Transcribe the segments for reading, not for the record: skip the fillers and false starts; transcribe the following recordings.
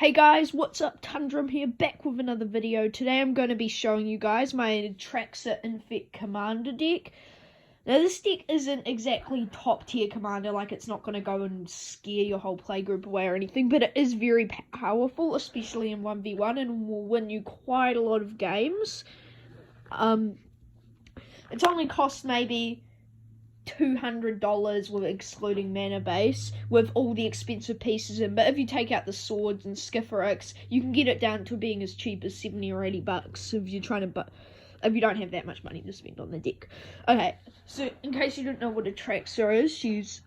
Hey guys, what's up? Tundrum here, back with another video. Today I'm going to be showing you guys my Atraxa Infect Commander deck. Now this deck isn't exactly top tier Commander, like it's not going to go and scare your whole playgroup away or anything, but it is very powerful, especially in 1v1, and will win you quite a lot of games. It's only cost maybe $200 with excluding mana base with all the expensive pieces in, but if you take out the swords and Skifferics, you can get it down to being as cheap as 70 or 80 bucks if you're trying to if you don't have that much money to spend on the deck. Okay, so in case you don't know what Atraxa is, she's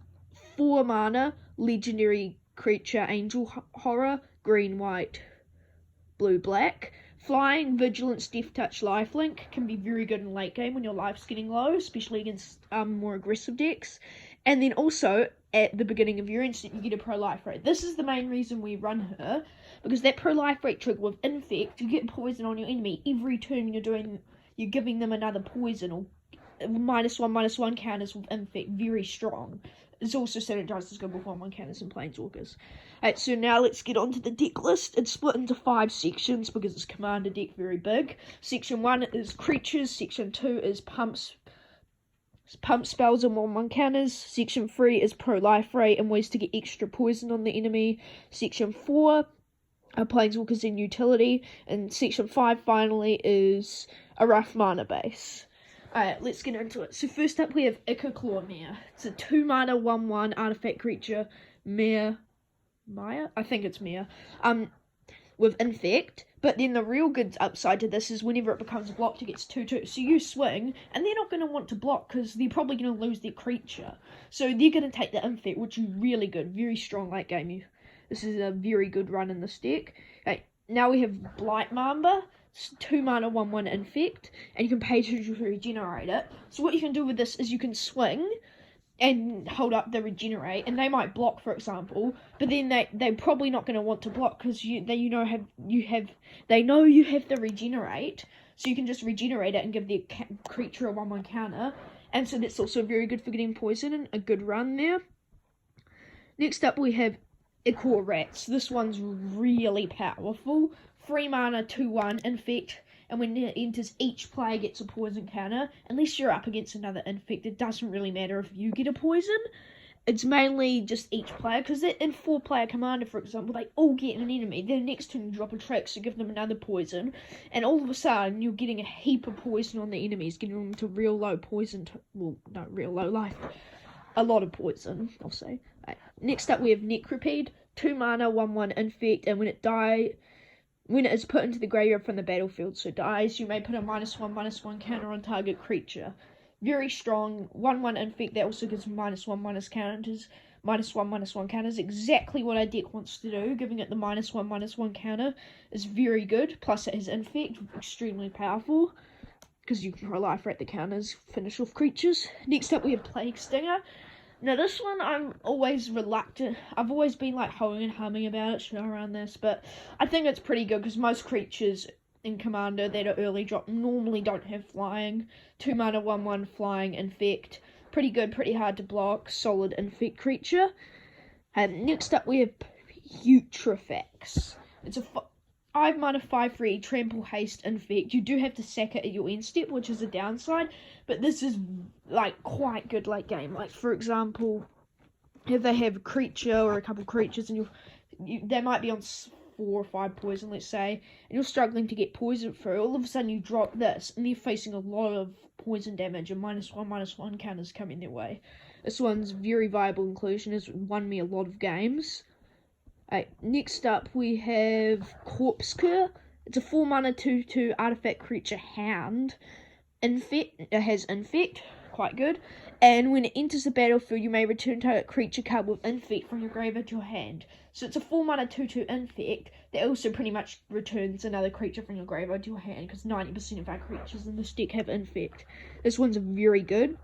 4 mana, legendary creature, angel horror, green, white, blue, black. Flying, Vigilance, Death Touch, Lifelink can be very good in late game when your life's getting low, especially against more aggressive decks. And then also, at the beginning of your instant, you get a Proliferate. This is the main reason we run her, because that Proliferate trick with Infect, you get poison on your enemy every turn you're giving them another poison, or -1/-1 counters with Infect, very strong. It's also synergized as good with 1/1 counters and Planeswalkers. Alright, so now let's get on to the deck list. It's split into 5 sections because it's Commander deck, very big. Section 1 is creatures, Section 2 is pump spells and 1/1 counters. Section 3 is Proliferate and ways to get extra poison on the enemy. Section 4 are Planeswalkers and utility. And Section 5 finally is a rough mana base. Alright, let's get into it. So first up we have Incl Mare. It's a 2 mana 1/1 artifact creature, Mare. I think it's Mare. With Infect. But then the real good upside to this is whenever it becomes blocked, it gets 2/2. So you swing, and they're not going to want to block because they're probably going to lose their creature. So they're going to take the Infect, which is really good. Very strong late game. This is a very good run in this deck. Okay, now we have Blight Mamba. 2 mana 1/1 Infect, and you can pay to regenerate it. So what you can do with this is you can swing and hold up the regenerate, and they might block, for example, but then they're probably not going to want to block because they know you have the regenerate, so you can just regenerate it and give the creature a 1/1 counter, and so that's also very good for getting poison and a good run there. Next up we have Incl Rats. This one's really powerful. 3 mana 2/1 Infect, and when it enters, each player gets a poison counter. Unless you're up against another Infect, it doesn't really matter if you get a poison. It's mainly just each player, because in 4-player Commander, for example, they all get an enemy. Then next turn you drop a Atraxa to give them another poison, and all of a sudden you're getting a heap of poison on the enemies, getting them to real low poison, real low life. A lot of poison, I'll say. Right. Next up we have Necropede, 2 mana 1/1 Infect, and when it is put into the graveyard from the battlefield, so dies, you may put a -1/-1 counter on target creature. Very strong. 1/1 Infect, that also gives -1/-1 counters. -1/-1 counters. Exactly what our deck wants to do. Giving it the -1/-1 counter is very good. Plus it has Infect, extremely powerful, because you can proliferate the counters, finish off creatures. Next up we have Plague Stinger. Now this one I'm always reluctant. I've always been like hoeing and humming about it, should I run this? But I think it's pretty good because most creatures in Commander that are early drop normally don't have flying. 2 mana 1/1 flying Infect. Pretty good, pretty hard to block, solid Infect creature. And next up we have Putrefex. It's a 5 mana 5/3 trample haste Infect. You do have to sack it at your end step, which is a downside, but this is like quite good late game. Like for example, if they have a creature or a couple creatures and they might be on 4 or 5 poison, let's say, and you're struggling to get poison through, all of a sudden you drop this and they're facing a lot of poison damage and -1/-1 counters coming their way. This one's very viable inclusion, has won me a lot of games. Right, next up we have Corpse Cur. It's a 4 mana 2/2 artifact creature hound. Infect, it has Infect, quite good. And when it enters the battlefield, you may return target creature card with Infect from your graveyard to your hand. So it's a 4 mana 2/2 Infect that also pretty much returns another creature from your graveyard to your hand, because 90% of our creatures in this deck have Infect. This one's very good.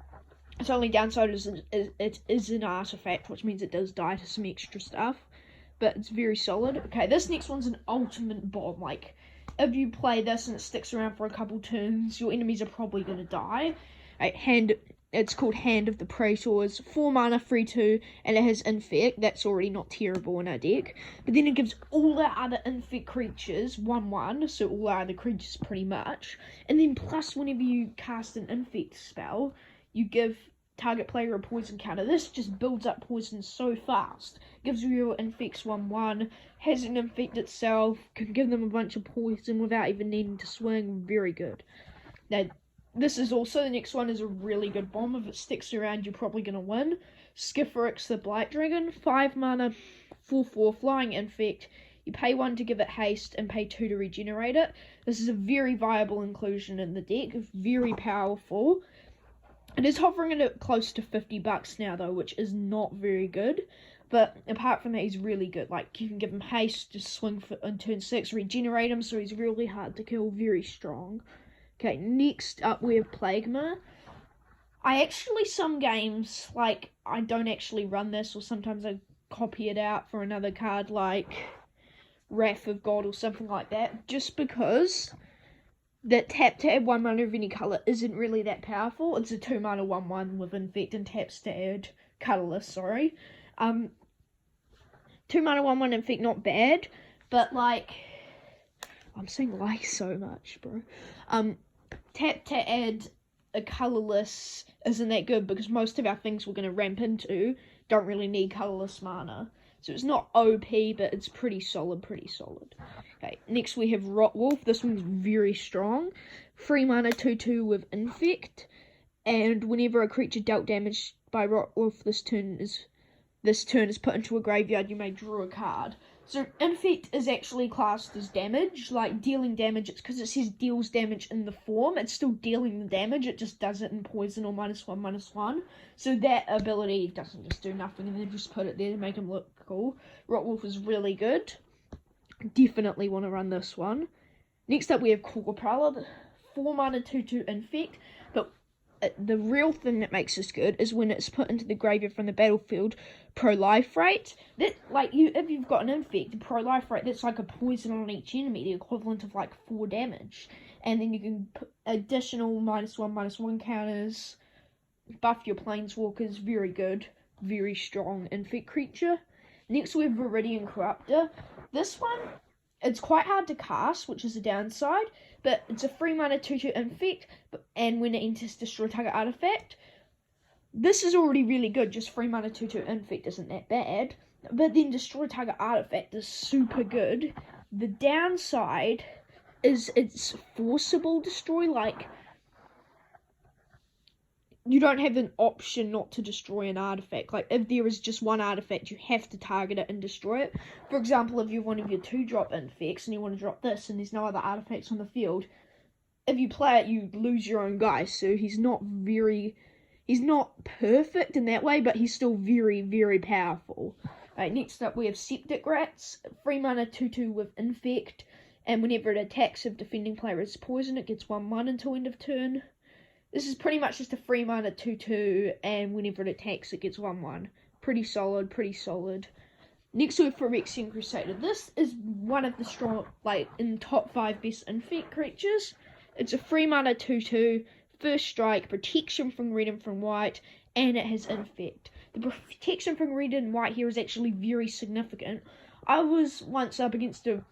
Its only downside is it is an artifact, which means it does die to some extra stuff. But it's very solid. Okay, this next one's an ultimate bomb. Like, if you play this and it sticks around for a couple turns, your enemies are probably going to die. Right, It's called Hand of the Praetors, 4 mana, 3/2, and it has Infect. That's already not terrible in our deck. But then it gives all our other Infect creatures 1/1, so all our other creatures pretty much. And then plus, whenever you cast an Infect spell, you give target player a poison counter. This just builds up poison so fast. Gives your Infects 1/1, has an Infect itself, can give them a bunch of poison without even needing to swing. Very good. Now, this is also, the next one is a really good bomb. If it sticks around, you're probably going to win. Skifferix the Blight Dragon, 5 mana, 4/4, flying Infect. You pay 1 to give it haste and pay 2 to regenerate it. This is a very viable inclusion in the deck, very powerful. It is hovering at close to $50 now though, which is not very good. But apart from that, he's really good. Like, you can give him haste, just swing for, on turn 6, regenerate him, so he's really hard to kill, very strong. Okay, next up we have Plagma. I actually, some games, like, I don't actually run this, or sometimes I copy it out for another card, like Wrath of God or something like that, just because that tap to add 1 mana of any colour isn't really that powerful. It's a 2 mana 1/1 with Infect and taps to add colourless, sorry. 2 mana 1/1 Infect, not bad, but like, I'm saying like so much, bro. Tap to add a colourless isn't that good because most of our things we're going to ramp into don't really need colourless mana. So it's not OP, but it's pretty solid, Okay, next we have Rotwolf. This one's very strong. 3 mana 2/2 with Infect. And whenever a creature dealt damage by Rotwolf this turn is put into a graveyard, you may draw a card. So Infect is actually classed as damage, like dealing damage. It's because it says deals damage in the form. It's still dealing the damage, it just does it in poison or -1/-1. So that ability doesn't just do nothing and then just put it there to make him look cool. Rotwolf is really good. Definitely want to run this one. Next up we have Core Prowler, 4 mana 2/2 Infect, but the real thing that makes this good is when it's put into the graveyard from the battlefield. Proliferate. That, like, if you've got an Infect, Proliferate, that's like a poison on each enemy, the equivalent of like 4 damage. And then you can put additional -1/-1 counters, buff your Planeswalkers. Very good, very strong Infect creature. Next we have Viridian Corruptor. This one, it's quite hard to cast, which is a downside, but it's a 3 mana 2/2 Infect, and when it enters, destroy target artifact. This is already really good, just 3 mana 2/2 Infect isn't that bad, but then destroy target artifact is super good. The downside is it's forcible destroy, like, you don't have an option not to destroy an artifact. Like, if there is just one artifact, you have to target it and destroy it. For example, if you're one of your 2-drop Infects and you want to drop this and there's no other artifacts on the field, if you play it, you lose your own guy. So he's not perfect in that way, but he's still very, very powerful. Right, next up we have Septic Rats, 3 mana 2/2 with Infect, and whenever it attacks, if defending player is poison, it gets 1/1 until end of turn. This is pretty much just a 3 mana 2/2, and whenever it attacks, it gets 1/1. Pretty solid. Next we have Phyrexian Crusader. This is one of the strong, like, in top 5 best Infect creatures. It's a 3 mana 2/2, first strike, protection from red and from white, and it has Infect. The protection from red and white here is actually very significant. I was once up against a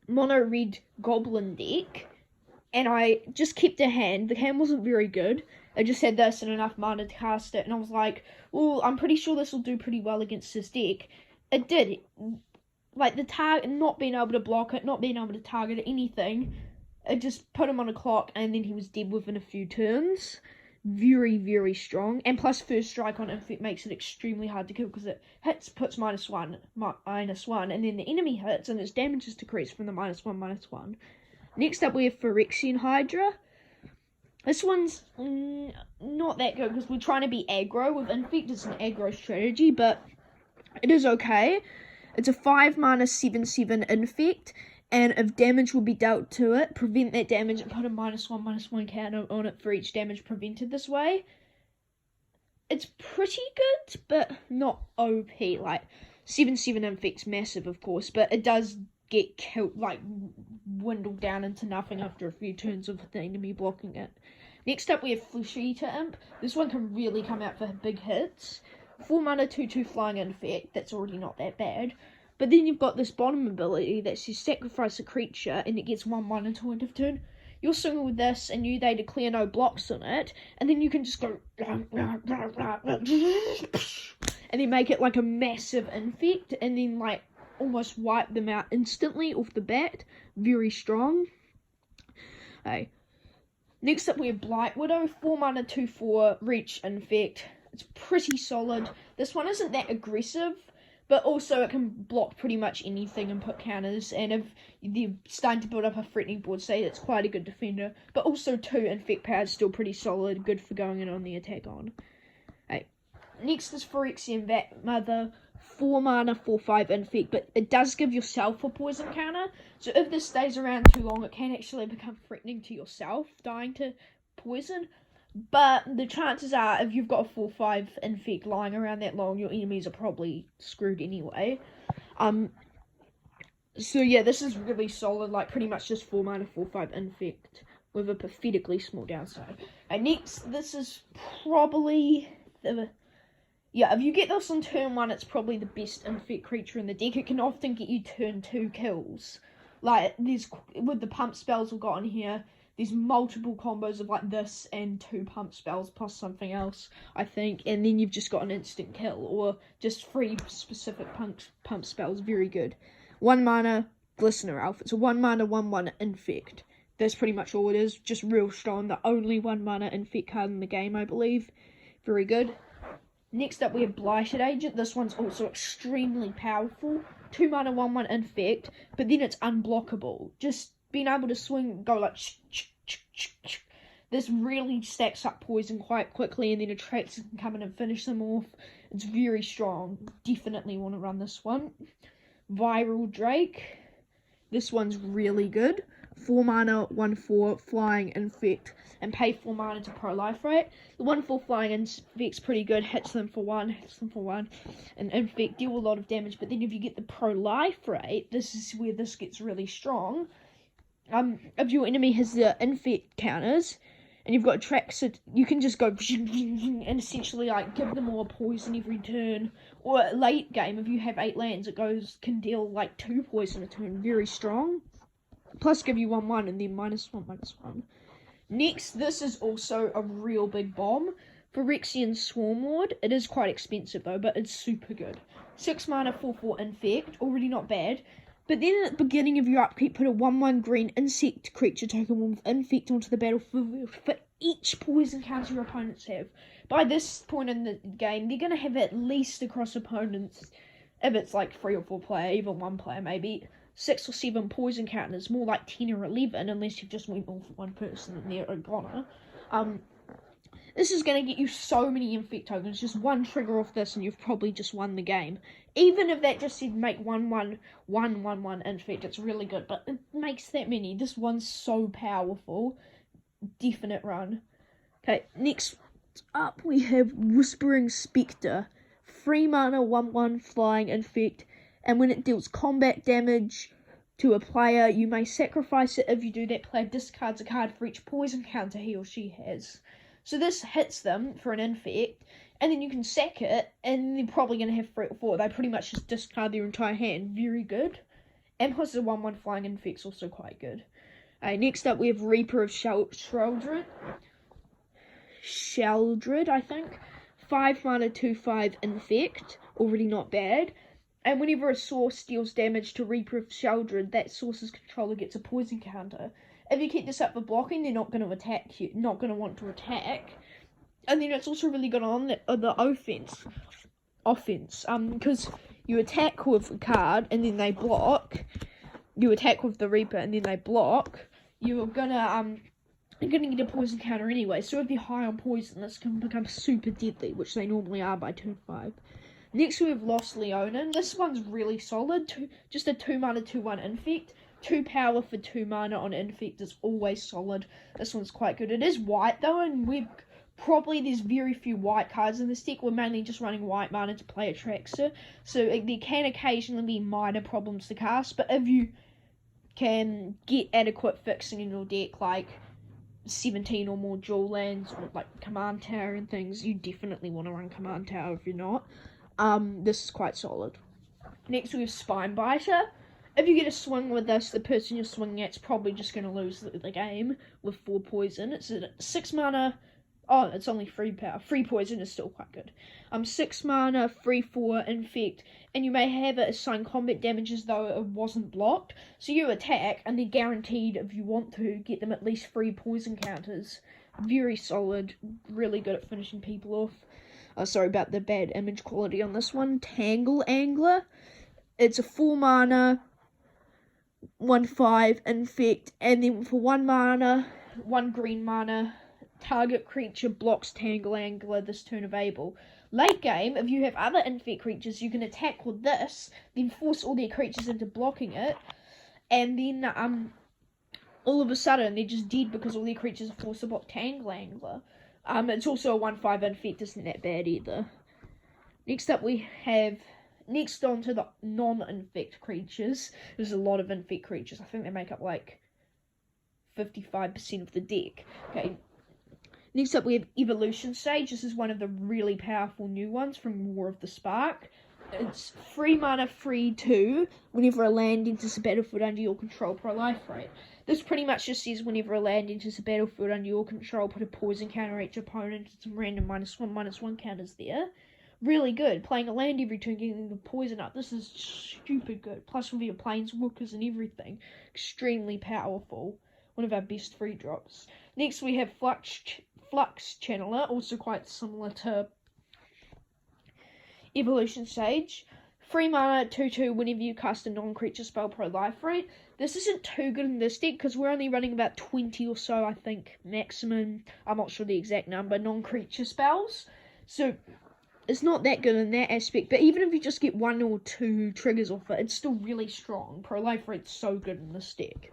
mono red goblin deck, and I just kept a hand. The hand wasn't very good. I just had this and enough mana to cast it, and I was like, well, I'm pretty sure this will do pretty well against this deck. It did. Like, the target, not being able to block it, not being able to target anything, it just put him on a clock, and then he was dead within a few turns. Very, very strong. And plus, first strike on Infect makes it extremely hard to kill, because it hits, puts -1, and then the enemy hits, and its damage is decreased from the -1/-1. Next up, we have Phyrexian Hydra. This one's not that good, because we're trying to be aggro with Infect. It's an aggro strategy, but it is okay. It's a 5 mana 7/7 Infect, and if damage will be dealt to it, prevent that damage and put a -1/-1 counter on it for each damage prevented this way. It's pretty good, but not OP. Like, 7/7 Infect's massive, of course, but it does get killed, like, dwindled down into nothing after a few turns of the enemy blocking it. Next up we have Flesh Eater Imp. This one can really come out for big hits. 4 mana 2/2 flying infect, that's already not that bad. But then you've got this bottom ability that says sacrifice a creature and it gets 1/1 until end of turn. You'll swing with this and they declare no blocks on it, and then you can just go and then make it like a massive infect and then like almost wipe them out instantly off the bat. Very strong. Okay. Next up we have Blight Widow, 4 mana 2/4 reach infect. It's pretty solid. This one isn't that aggressive, but also it can block pretty much anything and put counters, and if they're starting to build up a threatening board state, it's quite a good defender. But also 2 infect power is still pretty solid, good for going in on the attack on. Okay. Next is Phyrexian Bat Mother, 4 mana 4/5 infect, but it does give yourself a poison counter, so if this stays around too long, it can actually become threatening to yourself, dying to poison. But the chances are, if you've got a 4/5 infect lying around that long, your enemies are probably screwed anyway. So yeah, this is really solid, like pretty much just 4 mana 4/5 infect with a pathetically small downside. And next, this is probably if you get this on turn 1, it's probably the best infect creature in the deck. It can often get you turn 2 kills. Like, with the pump spells we've got on here, there's multiple combos of like this and 2 pump spells plus something else, I think. And then you've just got an instant kill, or just 3 specific pump spells. Very good. 1 mana Glistener Elf. It's a 1 mana 1/1 infect. That's pretty much all it is. Just real strong. The only 1 mana infect card in the game, I believe. Very good. Next up we have Blighted Agent. This one's also extremely powerful. 2 mana 1/1 infect, but then it's unblockable. Just being able to swing, go like this really stacks up poison quite quickly, and then Atraxa can come in and finish them off. It's very strong. Definitely want to run this one. Viral Drake. This one's really good. 4 mana 1/4 flying infect, and pay 4 mana to Proliferate. The 1/4 flying infect's pretty good. Hits them for 1, and infect deal a lot of damage. But then if you get the Proliferate, this is where this gets really strong. If your enemy has the infect counters and you've got Atraxa, you can just go and essentially like give them all a poison every turn. Or late game, if you have 8 lands, it can deal like 2 poison a turn. Very strong. Plus give you 1/1 and then -1/-1. Next, this is also a real big bomb. Phyrexian Swarmlord. It is quite expensive though, but it's super good. 6 mana 4/4 infect, already not bad. But then at the beginning of your upkeep, put a 1/1 green insect creature token with infect onto the battlefield for each poison counter your opponents have. By this point in the game, they're going to have at least across opponents, if it's like 3 or 4 player, even 1 player maybe, 6 or 7 poison counters, more like 10 or 11, unless you've just went all for 1 person and they're a goner. This is going to get you so many infect tokens. Just 1 trigger off this and you've probably just won the game. Even if that just said make 1/1 infect, it's really good. But it makes that many. This one's so powerful. Definite run. Okay, next up we have Whispering Spectre. 3 mana 1/1 flying infect. And when it deals combat damage to a player, you may sacrifice it. If you do, that player discards a card for each poison counter he or she has. So this hits them for an infect, and then you can sack it, and they're probably going to have 3 or 4. They pretty much just discard their entire hand. Very good. And plus the 1/1 flying infect's also quite good. Next up we have Reaper of Sheldred, I think. 5 mana 2/5 infect, already not bad. And whenever a source deals damage to Reaper of Sheldred, that source's controller gets a poison counter. If you keep this up for blocking, they're not going to attack you, not going to want to attack. And then it's also really good on the offense, because you attack with a card and then they block. You attack with the Reaper and then they block. You're gonna get a poison counter anyway. So if you're high on poison, this can become super deadly, which they normally are by turn 5. Next we have Lost Leonin. This one's really solid. Just a 2 mana 2/1 infect. 2 power for 2 mana on infect is always solid. This one's quite good. It is white though, and there's very few white cards in this deck. We're mainly just running white mana to play Atraxa, so there can occasionally be minor problems to cast, but if you can get adequate fixing in your deck, like 17 or more dual lands with like command tower and things, you definitely want to run command tower. If you're not, this is quite solid. Next we have Spinebiter. If you get a swing with this, the person you're swinging at's probably just going to lose the game with 4 poison. It's a 6 mana. Oh, it's only 3 power. 3 poison is still quite good. 6 mana, 3/4 infect, and you may have it assign combat damage as though it wasn't blocked. So you attack, and they're guaranteed, if you want to, get them at least 3 poison counters. Very solid, really good at finishing people off. Sorry about the bad image quality on this one. Tangle Angler. It's a 4 mana, 1/5 infect, and then for 1 mana, 1 green mana, target creature blocks Tangle Angler this turn available. Late game, if you have other infect creatures, you can attack with this, then force all their creatures into blocking it, and then all of a sudden they're just dead because all their creatures are forced to block Tangle Angler. It's also a 1/5 infect, isn't that bad either. Next up we have, next on to the non-infect creatures. There's a lot of infect creatures. I think they make up like 55% of the deck. Okay. Next up we have Evolution Stage. This is one of the really powerful new ones from War of the Spark. It's 3 mana, 3/2. Whenever a land enters a battlefield under your control, Proliferate. This pretty much just says whenever a land enters a battlefield under your control, put a poison counter each opponent and some random -1/-1 counters there. Really good. Playing a land every turn, getting the poison up. This is stupid good. Plus with your Planeswalkers and everything. Extremely powerful. One of our best free drops. Next we have Flux Channeler, also quite similar to Evolution Stage. 3 mana, 2/2, whenever you cast a non-creature spell, Proliferate. This isn't too good in this deck, because we're only running about 20 or so, I think, maximum, I'm not sure the exact number, non-creature spells. So, it's not that good in that aspect, but even if you just get 1 or 2 triggers off it, it's still really strong. Proliferate's so good in this deck.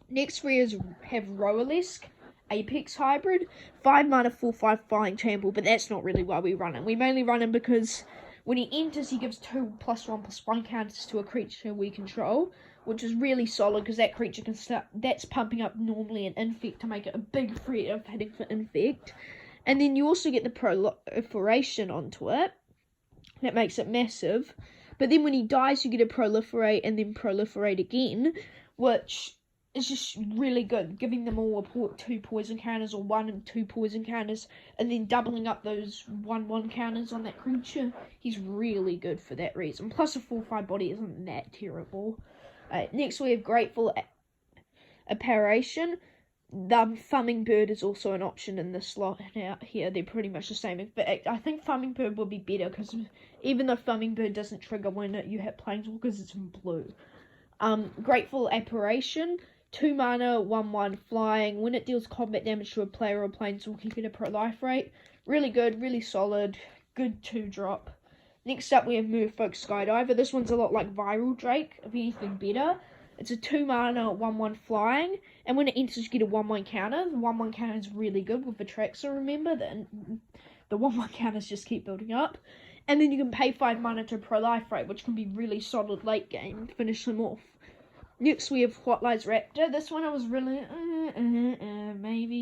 Next we have Roalisk, Apex Hybrid, 5 mana, 4/5 Flying Trample, but that's not really why we run him. We mainly run him because when he enters, he gives 2 +1/+1 counters to a creature we control, which is really solid because that creature can start, that's pumping up normally an infect to make it a big threat of hitting for infect. And then you also get the proliferation onto it. That makes it massive. But then when he dies, you get a proliferate and then proliferate again, which is just really good, giving them all 2 poison counters or 1 and 2 poison counters, and then doubling up those 1/1 counters on that creature. He's really good for that reason. Plus a 4/5 body isn't that terrible. Next we have Grateful Apparition. The Hummingbird is also an option in this slot now. Here they're pretty much the same. But I think Hummingbird would be better because even though Hummingbird doesn't trigger when you hit Planeswalkers, it's in blue. Grateful Apparition, 2 mana, 1/1 flying. When it deals combat damage to a player or Planeswalker, you get a Proliferate. Really good, really solid, good 2-drop. Next up we have Merfolk Skydiver. This one's a lot like Viral Drake, if anything better. It's a 2 mana, 1/1 flying, and when it enters, you get a 1/1 counter. The 1/1 counter is really good with Atraxa, remember? The 1/1 counters just keep building up. And then you can pay 5 mana to Proliferate, which can be really solid late game, finish them off. Next we have Spotlight's Raptor. This one I was really,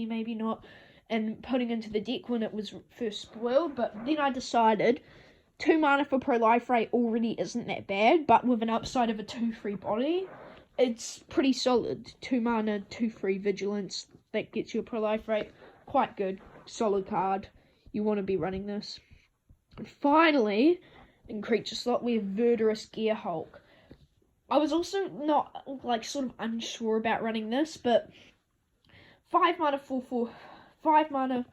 maybe not, and putting into the deck when it was first spoiled, but then I decided 2 mana for Proliferate already isn't that bad, but with an upside of a 2/3 body, it's pretty solid. 2 mana, 2/3 Vigilance, that gets you a Proliferate. Quite good, solid card. You want to be running this. And finally, in creature slot, we have Verdurous Gearhulk. I was also not, sort of unsure about running this, but 5 mana, 4/4, 5 mana,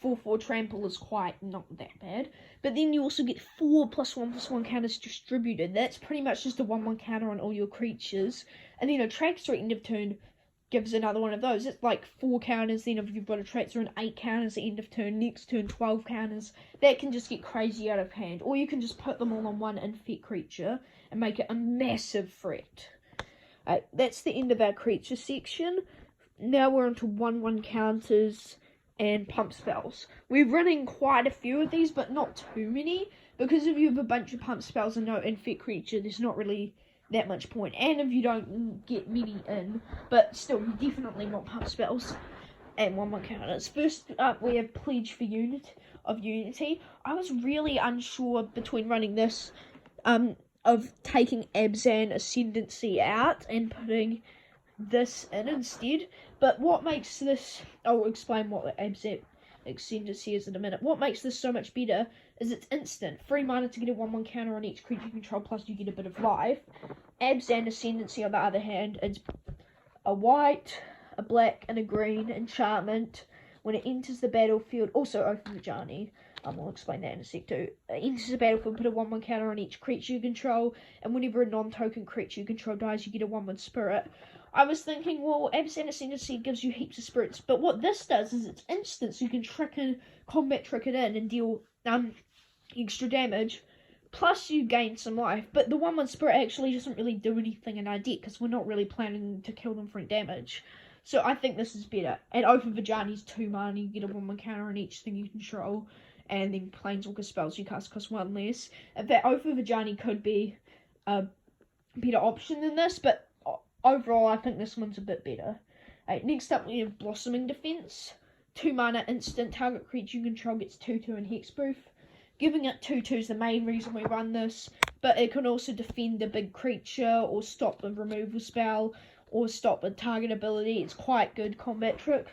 4/4 trample is quite not that bad. But then you also get 4 +1/+1 counters distributed. That's pretty much just a 1/1 counter on all your creatures. And then Atraxa end of turn gives another one of those. It's like 4 counters, then if you've got Atraxa and 8 counters at end of turn, next turn 12 counters. That can just get crazy out of hand. Or you can just put them all on one infect creature and make it a massive threat. That's the end of our creature section. Now we're onto 1/1 counters and pump spells. We're running quite a few of these, but not too many, because if you have a bunch of pump spells and no infect creature, there's not really that much point. And if you don't get many in, but still, you definitely want pump spells. and 1/1 counters. First up, we have Pledge for Unity. I was really unsure between running this, of taking Abzan Ascendancy out and putting this in instead. But what makes this, I'll explain what Abzan Ascendancy is in a minute. What makes this so much better is it's instant. 3 mana to get a 1/1 counter on each creature you control, plus you get a bit of life. Abzan Ascendancy, on the other hand, it's a white, a black, and a green enchantment. When it enters the battlefield, also Oath of Vajani, I'll explain that in a sec too. It enters the battlefield, put a 1/1 counter on each creature you control, and whenever a non-token creature you control dies, you get a 1/1 spirit. I was thinking, well, Abzan Ascendancy gives you heaps of spirits, but what this does is it's instant, so you can combat trick it in and deal extra damage, plus you gain some life. But the 1/1 spirit actually doesn't really do anything in our deck, because we're not really planning to kill them for damage. So I think this is better. And Oath of Vajani's 2 mana, you get a 1/1 counter on each thing you control, and then Planeswalker spells you cast cost 1 less. In fact, Oath of Vajani could be a better option than this, but overall I think this one's a bit better. Next up we have Blossoming Defense. 2 mana instant, target creature you control gets 2/2 and hexproof. Giving it 2/2 is the main reason we run this, but it can also defend a big creature, or stop a removal spell, or stop a target ability. It's quite good combat trick.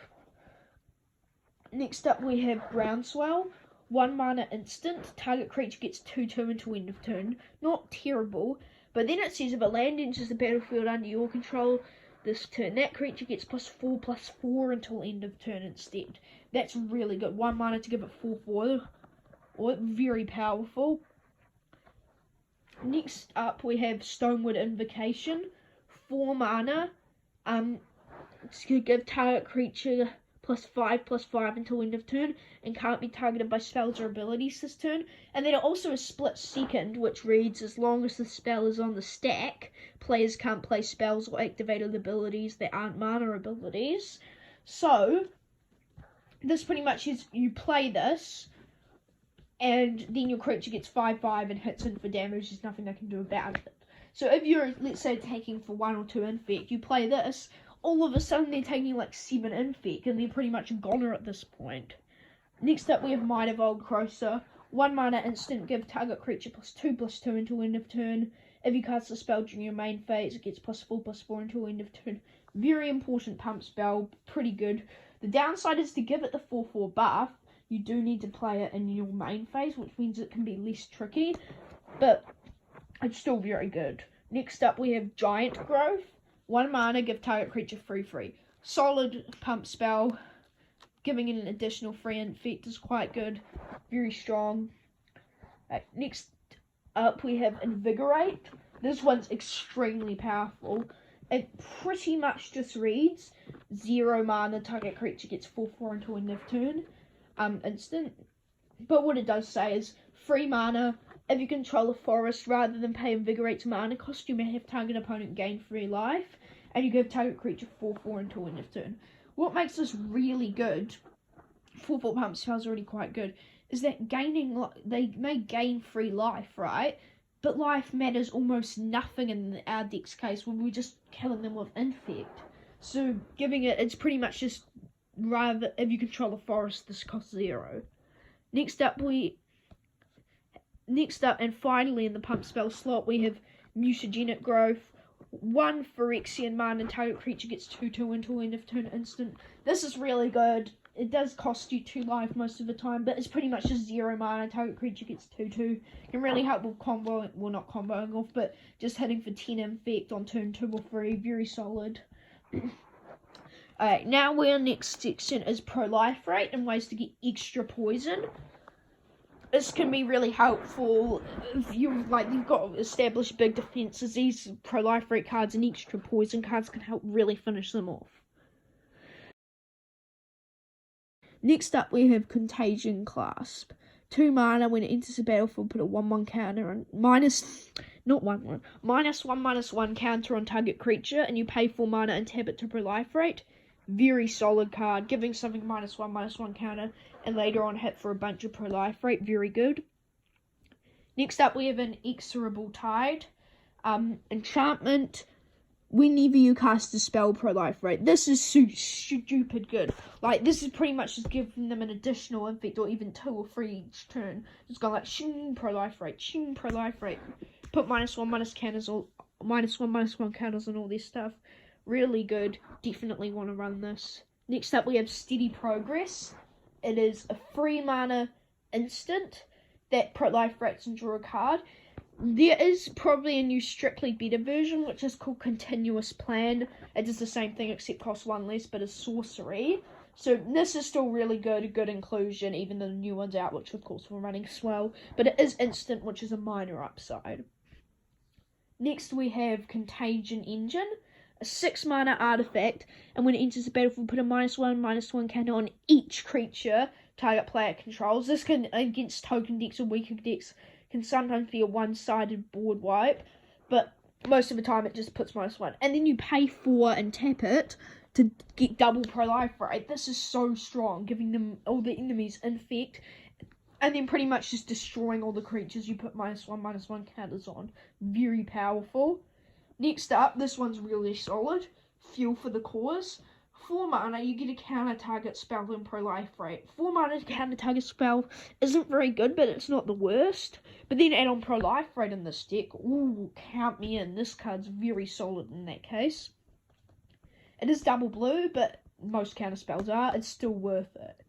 Next up we have Groundswell. 1 mana instant, target creature gets 2/2 until end of turn. Not terrible, but then it says if a land enters the battlefield under your control this turn, that creature gets +4/+4 until end of turn instead. That's really good. 1 mana to give it 4/4. Very powerful. Next up we have Stonewood Invocation. 4 mana. To give target creature +5/+5 until end of turn, and can't be targeted by spells or abilities this turn. And then it also has Split Second, which reads, as long as the spell is on the stack, players can't play spells or activated abilities that aren't mana abilities. So this pretty much is, you play this, and then your creature gets 5/5 and hits in for damage. There's nothing they can do about it. So if you're, let's say, taking for 1 or 2 infect, you play this, all of a sudden they're taking like 7 infect, and they're pretty much a goner at this point. Next up we have Might of Old Crowser. 1 mana instant, give target creature +2/+2 until end of turn. If you cast a spell during your main phase, it gets +4/+4 until end of turn. Very important pump spell, pretty good. The downside is to give it the 4/4 buff, you do need to play it in your main phase, which means it can be less tricky, but it's still very good. Next up we have Giant Growth. 1 mana, give target creature 3/3. Solid pump spell. Giving it an additional 3 infect is quite good. Very strong. Next up we have Invigorate. This one's extremely powerful. It pretty much just reads 0 mana, target creature gets 4/4 until end of turn. Instant. But what it does say is 3 mana. If you control a forest, rather than pay Invigorate's mana cost, you may have target opponent gain 3 life, and you give target creature 4/4 until end of turn. What makes this really good, 4/4 pump spell's already quite good, is that they may gain 3 life, right? But life matters almost nothing in our deck's case, when we're just killing them with infect. So giving it's pretty much just, rather, if you control a forest, this costs 0. Next up and finally in the pump spell slot, we have Mutagenic Growth. 1 Phyrexian mana, target creature gets 2/2 until end of turn instant. This is really good. It does cost you 2 life most of the time, but it's pretty much just 0 mana, target creature gets 2/2. Can really help with comboing, well, not comboing off, but just hitting for 10 infect on turn 2 or 3. Very solid. Alright, now our next section is Proliferate and ways to get extra poison. This can be really helpful if you've got established big defenses. These Proliferate cards and extra poison cards can help really finish them off. Next up we have Contagion Clasp. 2 mana, when it enters the battlefield, put a 1/1 counter on -1/-1 counter on target creature, and you pay 4 mana and tap it to Proliferate. Very solid card, giving something -1/-1 counter, and later on hit for a bunch of Proliferate. Very good. Next up we have Inexorable Tide. Enchantment. whenever you cast a spell, Proliferate. This is stupid good. Like, this is pretty much just giving them an additional infect, or even 2 or 3 each turn. Just go like, shing, Proliferate, shing, Proliferate. Put -1/-counters, -1/-1 counters and all this stuff. Really good. Definitely want to run this. Next up, we have Steady Progress. It is a 3 mana instant that proliferates and draw a card. There is probably a new Strictly Better version, which is called Continuous Plan. It does the same thing except costs 1 less, but is sorcery. So this is still really good, a good inclusion, even though the new one's out, which of course we're running swell. But it is instant, which is a minor upside. Next we have Contagion Engine, a 6 mana artifact, and when it enters the battlefield, put a -1/-1 counter on each creature target player controls. This can, against token decks or weaker decks, can sometimes be a one-sided board wipe, but most of the time it just puts -1. And then you pay 4 and tap it to get double Proliferate. This is so strong, giving them all the enemies infect, and then pretty much just destroying all the creatures you put -1/-1 counters on. Very powerful. Next up, this one's really solid. Fuel for the Cause. 4 mana, you get a counter target spell and Proliferate. 4 mana counter target spell isn't very good, but it's not the worst. But then add on Proliferate in this deck. Ooh, count me in. This card's very solid in that case. It is double blue, but most counter spells are. It's still worth it.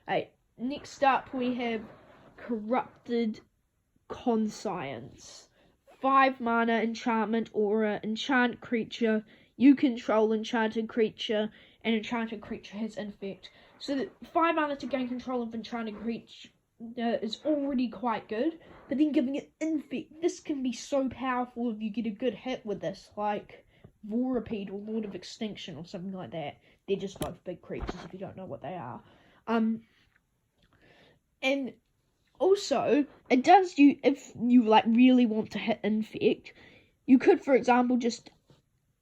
Right, next up we have Corrupted Conscience. 5 mana enchantment aura, enchant creature. You control enchanted creature, and enchanted creature has infect. So 5 mana to gain control of enchanted creature is already quite good, but then giving it infect, this can be so powerful if you get a good hit with this, like Vorapede or Lord of Extinction or something like that. They're just both big creatures if you don't know what they are. And also, it does you, if you like really want to hit infect, you could, for example, just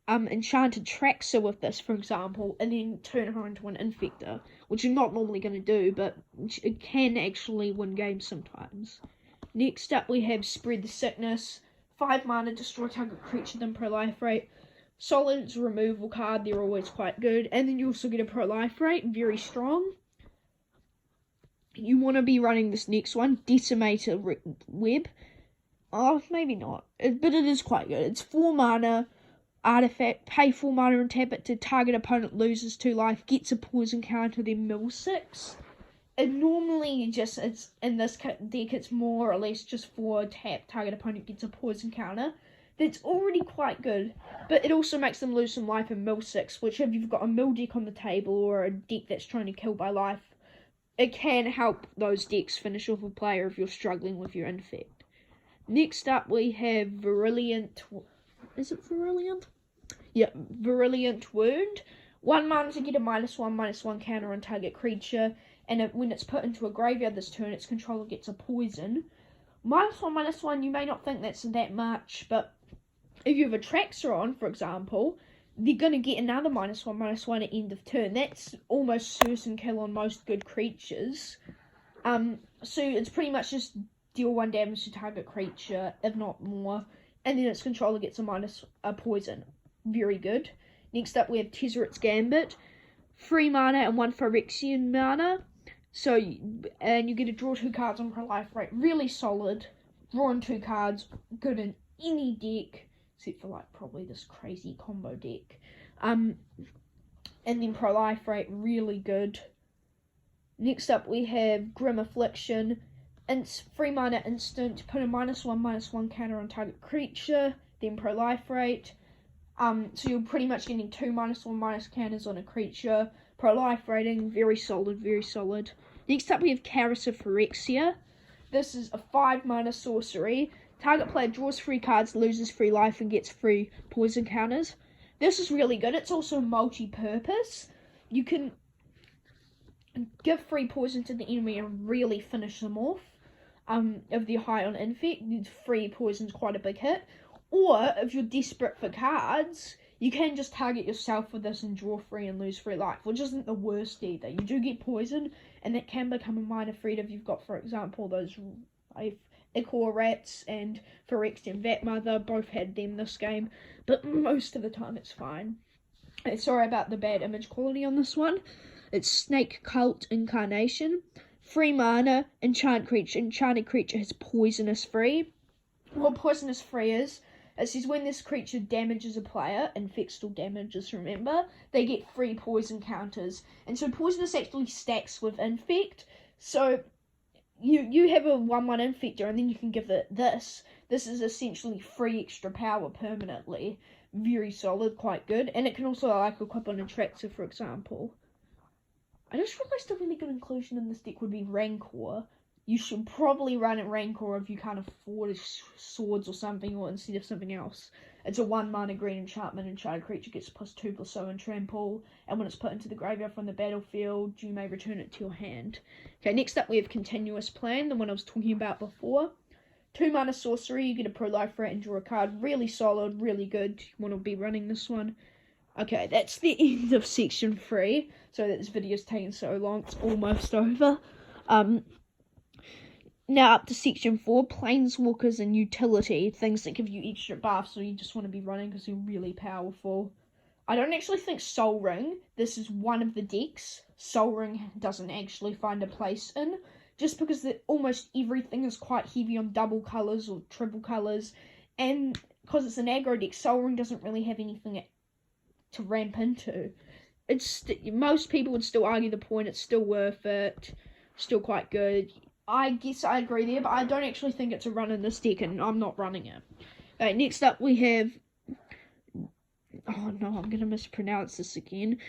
enchant Atraxa with this, for example, and then turn her into an infector, which you're not normally going to do, but it can actually win games sometimes. Next up, we have Spread the Sickness. 5 mana, destroy target creature, then Proliferate. Solid's a removal card, they're always quite good, and then you also get a Proliferate, very strong. You want to be running this next one, Decimator Web. Oh, maybe not, but it is quite good. It's 4 mana artifact, pay 4 mana and tap it to target opponent loses 2 life, gets a poison counter, then mill 6. And normally just, it's in this deck, it's more or less just 4 tap, target opponent gets a poison counter. That's already quite good, but it also makes them lose some life in mill 6, which if you've got a mill deck on the table or a deck that's trying to kill by life, it can help those decks finish off a player if you're struggling with your infect. Next up we have Virulent. Is it Virulent? Yeah, Virulent Wound. 1 mana to get a -1/-1 counter on target creature, and when it's put into a graveyard this turn, its controller gets a poison. -1/-1, you may not think that's that much, but if you have Atraxa on, for example, they're going to get another -1/-1 at end of turn. That's almost certain kill on most good creatures. So it's pretty much just deal 1 damage to target creature, if not more, and then its controller gets a poison. Very good. Next up we have Tezzeret's Gambit. 3 mana and 1 Phyrexian mana. So, and you get to draw 2 cards on Proliferate. Really solid. Drawing 2 cards, good in any deck, except for like probably this crazy combo deck. And then Proliferate, really good. Next up we have Grim Affliction. It's 3 mana instant, put a -1/-1 counter on target creature, then Proliferate. So you're pretty much getting 2 -1/- counters on a creature. Proliferating, very solid, very solid. Next up we have Charis of Phyrexia. This is a 5 mana sorcery. Target player draws 3 cards, loses 3 life, and gets 3 poison counters. This is really good. It's also multi-purpose. You can give 3 poison to the enemy and really finish them off. If they're high on infect, 3 poison's quite a big hit. Or, if you're desperate for cards, you can just target yourself with this and draw 3 and lose 3 life, which isn't the worst either. You do get poison, and that can become a minor threat if you've got, for example, those Rats and Phyrexian Vat Mother, both had them this game, but most of the time it's fine. Sorry about the bad image quality on this one. It's Snake Cult Incarnation. 3 mana, enchanted creature. Enchanted creature has poisonous free. What poisonous free is, it says when this creature damages a player, infect still damages, remember, they get free poison counters. And so poisonous actually stacks with infect. So you have a 1/1 infector and then you can give it this. This is essentially free extra power permanently. Very solid, quite good. And it can also like equip on Atraxa, for example. I just realised a really good inclusion in this deck would be Rancor. You should probably run it Rancor if you can't afford swords or something, or instead of something else. It's a 1 mana green enchantment. Enchanted creature gets +2/+0 and trample, and when it's put into the graveyard from the battlefield, you may return it to your hand. Okay, next up we have Continuous Plan, the one I was talking about before. 2 mana sorcery, you get a Proliferate and draw a card. Really solid, really good. You want to be running this one. Okay, that's the end of section 3. So that this video's taking so long, it's almost over. Now up to section 4, Planeswalkers and Utility, things that give you extra buffs, so you just want to be running because they're really powerful. I don't actually think Sol Ring, this is one of the decks, Sol Ring doesn't actually find a place in, just because almost everything is quite heavy on double colours or triple colours, and because it's an aggro deck, Sol Ring doesn't really have anything to ramp into. Most people would still argue the point, it's still worth it, still quite good. I guess I agree there, but I don't actually think it's a run in this deck, and I'm not running it. Alright, next up we have... Oh no, I'm going to mispronounce this again.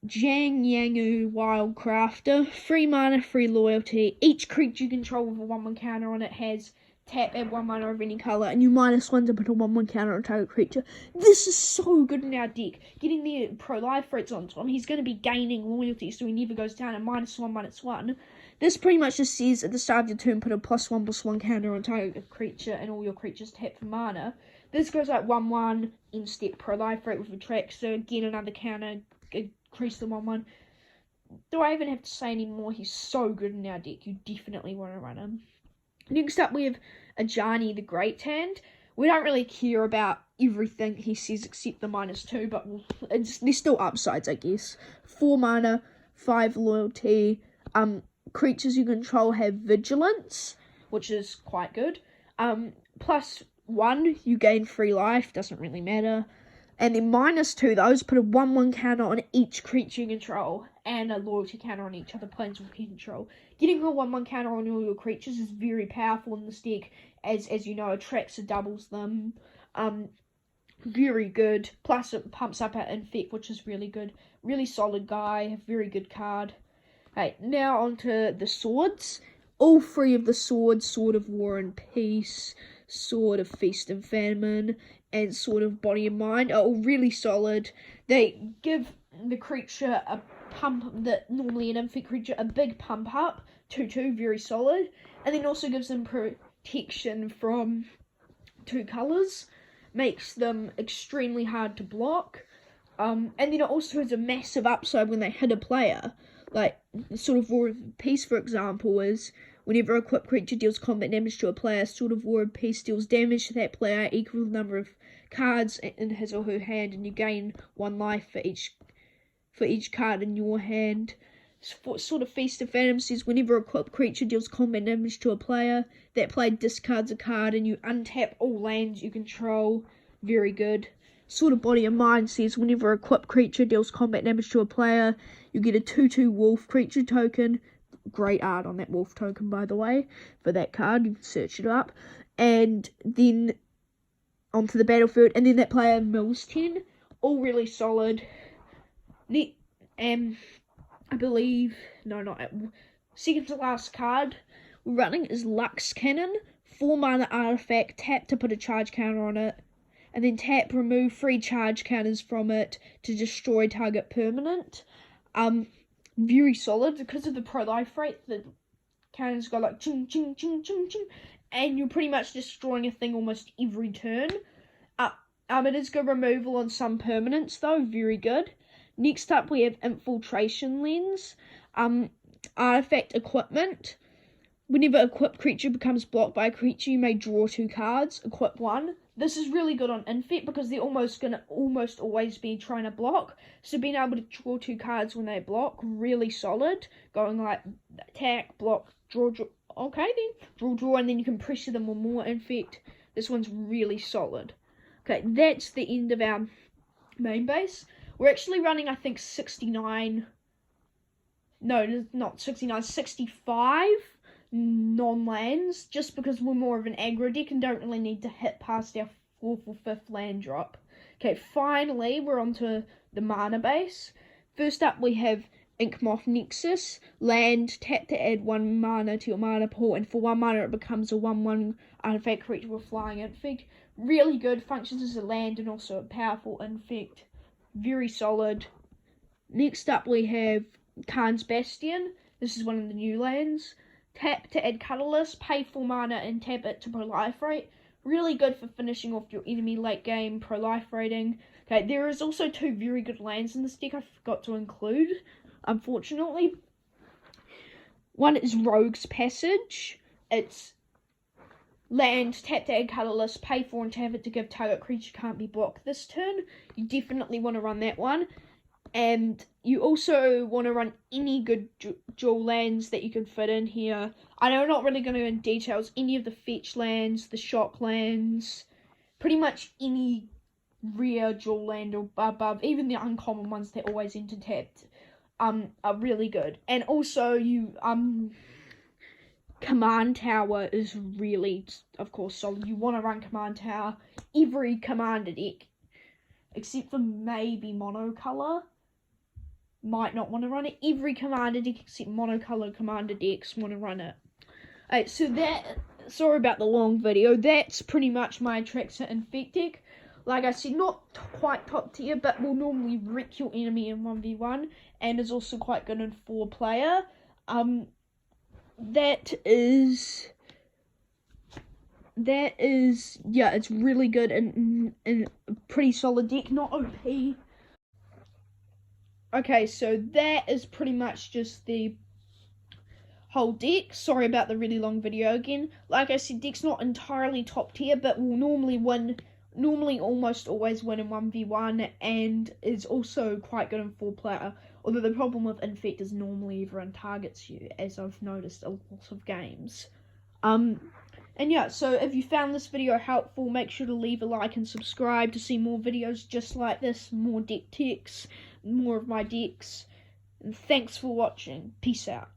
Jang Yangu Wildcrafter. 3 mana, 3 loyalty. Each creature you control with a 1/1 counter on it has tap, add 1 mana of any colour, and you -1 to put a 1/1 counter on target creature. This is so good in our deck. Getting the Proliferates onto him, he's going to be gaining loyalty, so he never goes down, and -1/-1. This pretty much just says at the start of your turn, put a +1/+1 counter on target creature, and all your creatures tap for mana. This goes like 1/1, in-step Proliferate with Atraxa, again another counter, increase the 1/1. Do I even have to say any more? He's so good in our deck, you definitely want to run him. Next up we have Ajani the Great Hand. We don't really care about everything he says except the -2, but there's still upsides, I guess. 4 mana, 5 loyalty. Creatures you control have vigilance, which is quite good. +1, you gain 3 life, doesn't really matter. And then -2, those put a 1/1 counter on each creature you control, and a loyalty counter on each other Planeswalker you control. Getting a 1/1 counter on all your creatures is very powerful in this deck, as you know, Atraxa doubles them. Very good. Plus it pumps up our infect, which is really good. Really solid guy, very good card. Right, now onto the swords. All 3 of the swords, Sword of War and Peace, Sword of Feast and Famine, and Sword of Body and Mind are all really solid. They give the creature a pump, that normally an infect creature, a big pump up, 2/2, very solid, and then also gives them protection from 2 colours, makes them extremely hard to block, and then it also has a massive upside when they hit a player. Like, Sword of War and Peace, for example, is whenever a equipped creature deals combat damage to a player, Sword of War and Peace deals damage to that player equal to the number of cards in his or her hand, and you gain 1 life for each card in your hand. Sword of Feast and Famine says whenever a equipped creature deals combat damage to a player, that player discards a card and you untap all lands you control. Very good. Sword of Body and Mind says whenever a equipped creature deals combat damage to a player, you get a 2/2 wolf creature token. Great art on that wolf token, by the way, for that card. You can search it up. And then onto the battlefield, and then that player mills 10. All really solid. I believe, second to last card we're running is Lux Cannon. 4 mana artifact, tap to put a charge counter on it, and then tap, remove 3 charge counters from it to destroy target permanent. Very solid because of the Proliferate. The counters go like ching ching ching ching ching, and you're pretty much destroying a thing almost every turn. It is good removal on some permanents though, very good. Next up we have Infiltration Lens. Artifact equipment. Whenever a equipped creature becomes blocked by a creature, you may draw 2 cards. Equip 1. This is really good on Infect because they're almost always be trying to block. So being able to draw 2 cards when they block, really solid. Going like attack, block, draw. Okay then, draw, and then you can pressure them with more Infect. This one's really solid. Okay, that's the end of our main base. We're actually running, I think, 69. No, not 69, 65 non-lands, just because we're more of an aggro deck and don't really need to hit past our 4th or 5th land drop. Okay, finally, we're onto the mana base. First up, we have Inkmoth Nexus. Land, tap to add 1 mana to your mana pool, and for 1 mana it becomes a 1/1 artifact creature with flying infect. Really good, functions as a land and also a powerful infect. Very solid. Next up, we have Khan's Bastion. This is one of the new lands. Tap to add Colorless, pay 4 mana and tap it to Proliferate. Really good for finishing off your enemy late game, proliferating. Okay, there is also 2 very good lands in this deck I forgot to include, unfortunately. One is Rogue's Passage. It's land, tap to add Colorless, pay 4 and tap it to give target creature can't be blocked this turn. You definitely want to run that one. And you also want to run any good dual lands that you can fit in here. I know I'm not really going to go in details. Any of the fetch lands, the shock lands, pretty much any rare dual land or above, even the uncommon ones that always enter tapped, are really good. And also, Command Tower is really, of course, solid. You want to run Command Tower. Every Commander deck, except for maybe Monocolor, might not want to run it. Every Commander deck except Monocolor Commander decks want to run it. Alright, so sorry about the long video. That's pretty much my Atraxa Infect deck. Like I said, not quite top tier, but will normally wreck your enemy in 1v1, and is also quite good in 4-player. That is, yeah, it's really good and a pretty solid deck, not OP. Okay, so that is pretty much just the whole deck. Sorry about the really long video again. Like I said, deck's not entirely top tier, but will normally almost always win in 1v1, and is also quite good in 4-player. Although the problem with Infect is normally everyone targets you, as I've noticed a lot of games. And yeah, so if you found this video helpful, make sure to leave a like and subscribe to see more videos just like this, more deck techs, more of my decks. And thanks for watching. Peace out.